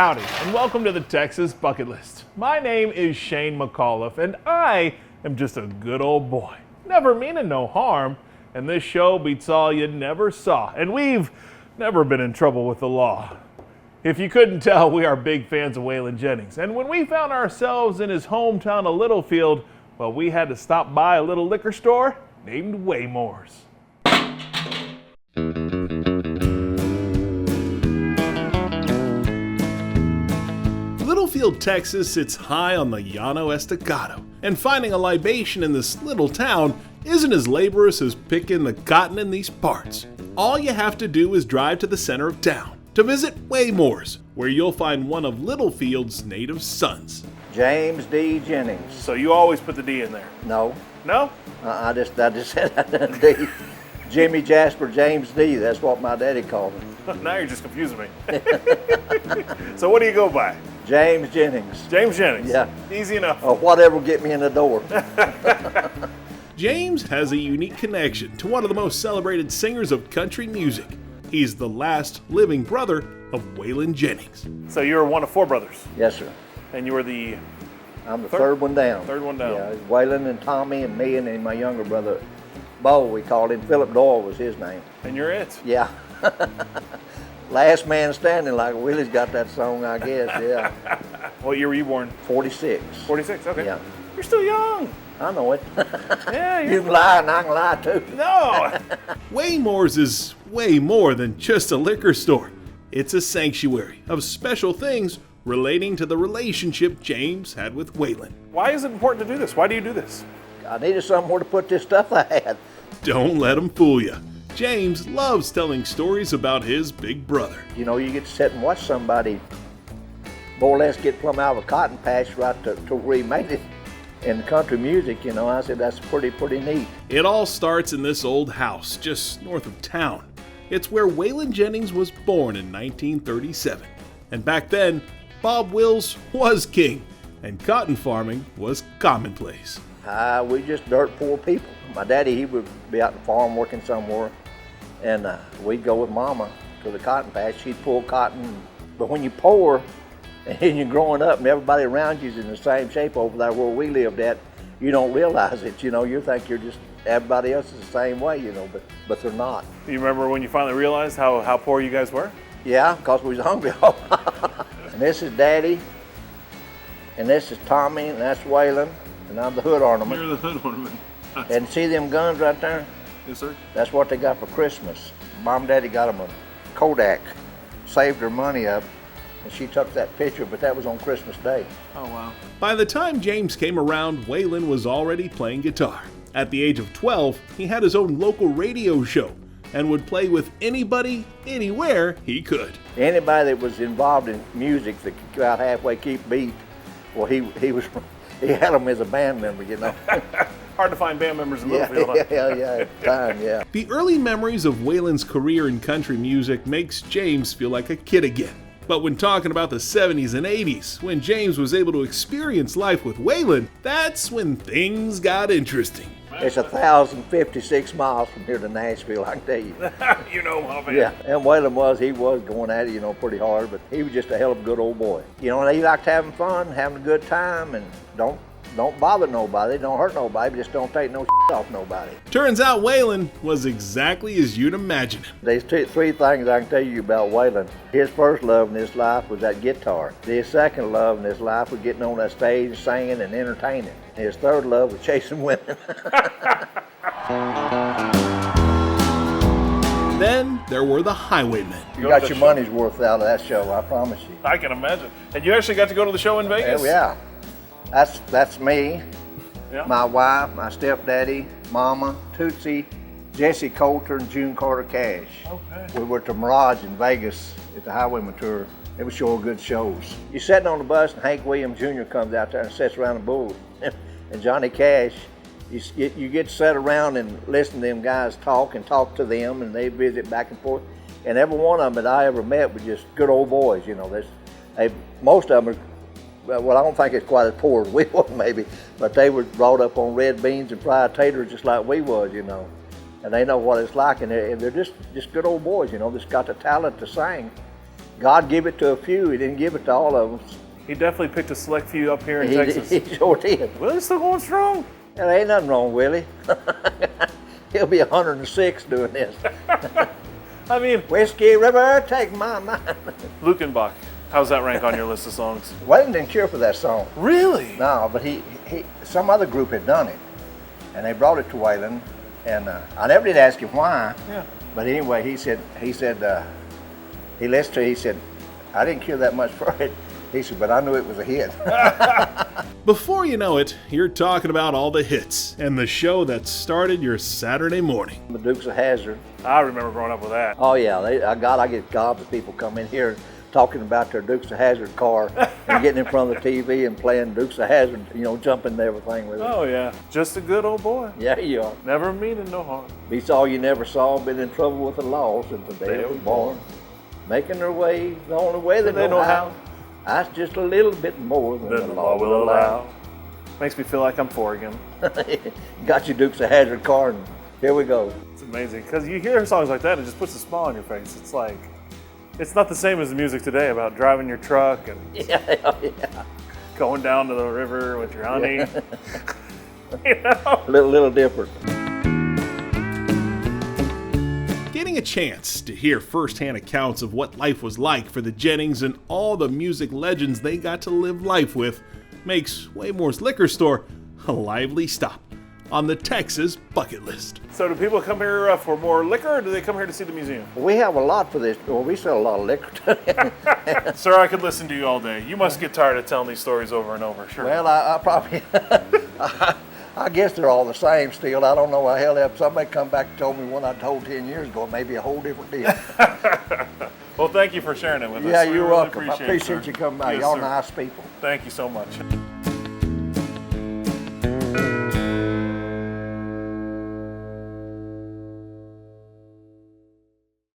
Howdy, and welcome to the Texas Bucket List. My name is Shane McAuliffe, and I am just a good old boy, never meaning no harm, and this show beats all you never saw, and we've never been in trouble with the law. If you couldn't tell, we are big fans of Waylon Jennings, and when we found ourselves in his hometown of Littlefield, well, we had to stop by a little liquor store named Waymores. Littlefield, Texas sits high on the Llano Estacado, and finding a libation in this little town isn't as laborious as picking the cotton in these parts. All you have to do is drive to the center of town to visit Waymores, where you'll find one of Littlefield's native sons. James D. Jennings. So you always put the D in there? No. No? I just said D. Jimmy Jasper James D. That's what my daddy called him. Now you're just confusing me. So what do you go by? James Jennings. James Jennings? Yeah. Easy enough. Or whatever will get me in the door. James has a unique connection to one of the most celebrated singers of country music. He's the last living brother of Waylon Jennings. So you're one of four brothers? Yes, sir. And you were the... I'm the third one down. Third one down. Yeah, it's Waylon and Tommy and me and then my younger brother, Bo, we called him. Philip Doyle was his name. And you're it? Yeah. Last man standing, like Willie's got that song, I guess, yeah. What year were you born? 46. 46, okay. Yeah. You're still young. I know it. Yeah, You can lie and I can lie too. No! Waymores is way more than just a liquor store. It's a sanctuary of special things relating to the relationship James had with Waylon. Why is it important to do this? Why do you do this? I needed somewhere to put this stuff I had. Don't let him fool you. James loves telling stories about his big brother. You know, you get to sit and watch somebody more or less get plumb out of a cotton patch right to where he made it in country music, you know. I said, that's pretty neat. It all starts in this old house just north of town. It's where Waylon Jennings was born in 1937. And back then, Bob Wills was king, and cotton farming was commonplace. We just dirt poor people. My daddy, he would be out on the farm working somewhere, and we'd go with Mama to the cotton patch. She'd pull cotton. But when you're poor and you're growing up and everybody around you's in the same shape over there where we lived at, you don't realize it. You know, you think you're just, everybody else is the same way, you know, but they're not. Do you remember when you finally realized how poor you guys were? Yeah, because we was hungry all And this is Daddy, and this is Tommy, and that's Waylon, and I'm the hood ornament. You're the hood ornament. And see them guns right there? Yes, sir. That's what they got for Christmas. Mom and Daddy got them a Kodak, saved her money up, and she took that picture, but that was on Christmas Day. Oh, wow. By the time James came around, Waylon was already playing guitar. At the age of 12, he had his own local radio show and would play with anybody, anywhere he could. Anybody that was involved in music that could about halfway keep beat, well, he had them as a band member, you know. Hard to find band members in Littlefield. Yeah, time, yeah. The early memories of Waylon's career in country music makes James feel like a kid again. But when talking about the 70s and 80s, when James was able to experience life with Waylon, that's when things got interesting. It's 1,056 miles from here to Nashville, I can tell you. You know, my man. Yeah, and Waylon he was going at it, you know, pretty hard, but he was just a hell of a good old boy. You know, and he liked having fun, having a good time, and don't bother nobody, don't hurt nobody, just don't take no shit off nobody. Turns out Waylon was exactly as you'd imagine him. There's three things I can tell you about Waylon. His first love in his life was that guitar. His second love in his life was getting on that stage, singing and entertaining. His third love was chasing women. Then there were the Highwaymen. You got your money's worth out of that show, I promise you. I can imagine. And you actually got to go to the show in Vegas? Yeah. That's me, Yeah. my wife, my stepdaddy, Mama, Tootsie, Jesse Coulter, and June Carter Cash. Okay. We were to Mirage in Vegas at the Highwayman tour. It was sure good shows. You're sitting on the bus and Hank Williams Jr. comes out there and sits around the booth. And Johnny Cash, you get to sit around and listen to them guys talk and talk to them, and they visit back and forth. And every one of them that I ever met were just good old boys, you know. Most of them are, well, I don't think it's quite as poor as we were maybe, but they were brought up on red beans and fried taters just like we was, you know. And they know what it's like, and they're just good old boys, you know, that's got the talent to sing. God gave it to a few. He didn't give it to all of us. He definitely picked a select few up here in He Texas. sure did. Willie's still going strong. There ain't nothing wrong, Willie. He'll be 106 doing this. I mean, Whiskey River, take my mind. Lukenbach, how's that rank on your list of songs? Waylon didn't care for that song. Really? No, but some other group had done it, and they brought it to Waylon, and I never did ask him why. Yeah. But anyway, he said he listened to it. He said, I didn't care that much for it. He said, but I knew it was a hit. Before you know it, you're talking about all the hits and the show that started your Saturday morning. The Dukes of Hazzard. I remember growing up with that. Oh yeah, I get gobs of people come in here talking about their Dukes of Hazzard car and getting in front of the TV and playing Dukes of Hazzard, jumping and everything with it. Oh yeah, just a good old boy. Yeah, you are. Never meaning no harm. Beats all you never saw, been in trouble with the law since the day they was born. Making their way the only way they know how. That's just a little bit more than the law will allow. Makes me feel like I'm for again. Got your Dukes of Hazzard car, and here we go. It's amazing because you hear songs like that, it just puts a smile on your face. It's like, it's not the same as the music today about driving your truck and going down to the river with your honey. A little different. Getting a chance to hear firsthand accounts of what life was like for the Jennings and all the music legends they got to live life with makes Waymore's liquor store a lively stop on the Texas bucket list. So do people come here for more liquor, or do they come here to see the museum? We have a lot for this. Well, we sell a lot of liquor. Sir, I could listen to you all day. You must get tired of telling these stories over and over, sure. Well, I probably, I guess they're all the same still. I don't know why hell if somebody come back and told me one I told 10 years ago, it may be a whole different deal. Well, thank you for sharing it with us. Yeah, We you're really welcome. I appreciate it, you coming by. Yes, Y'all sir. nice people. Thank you so much.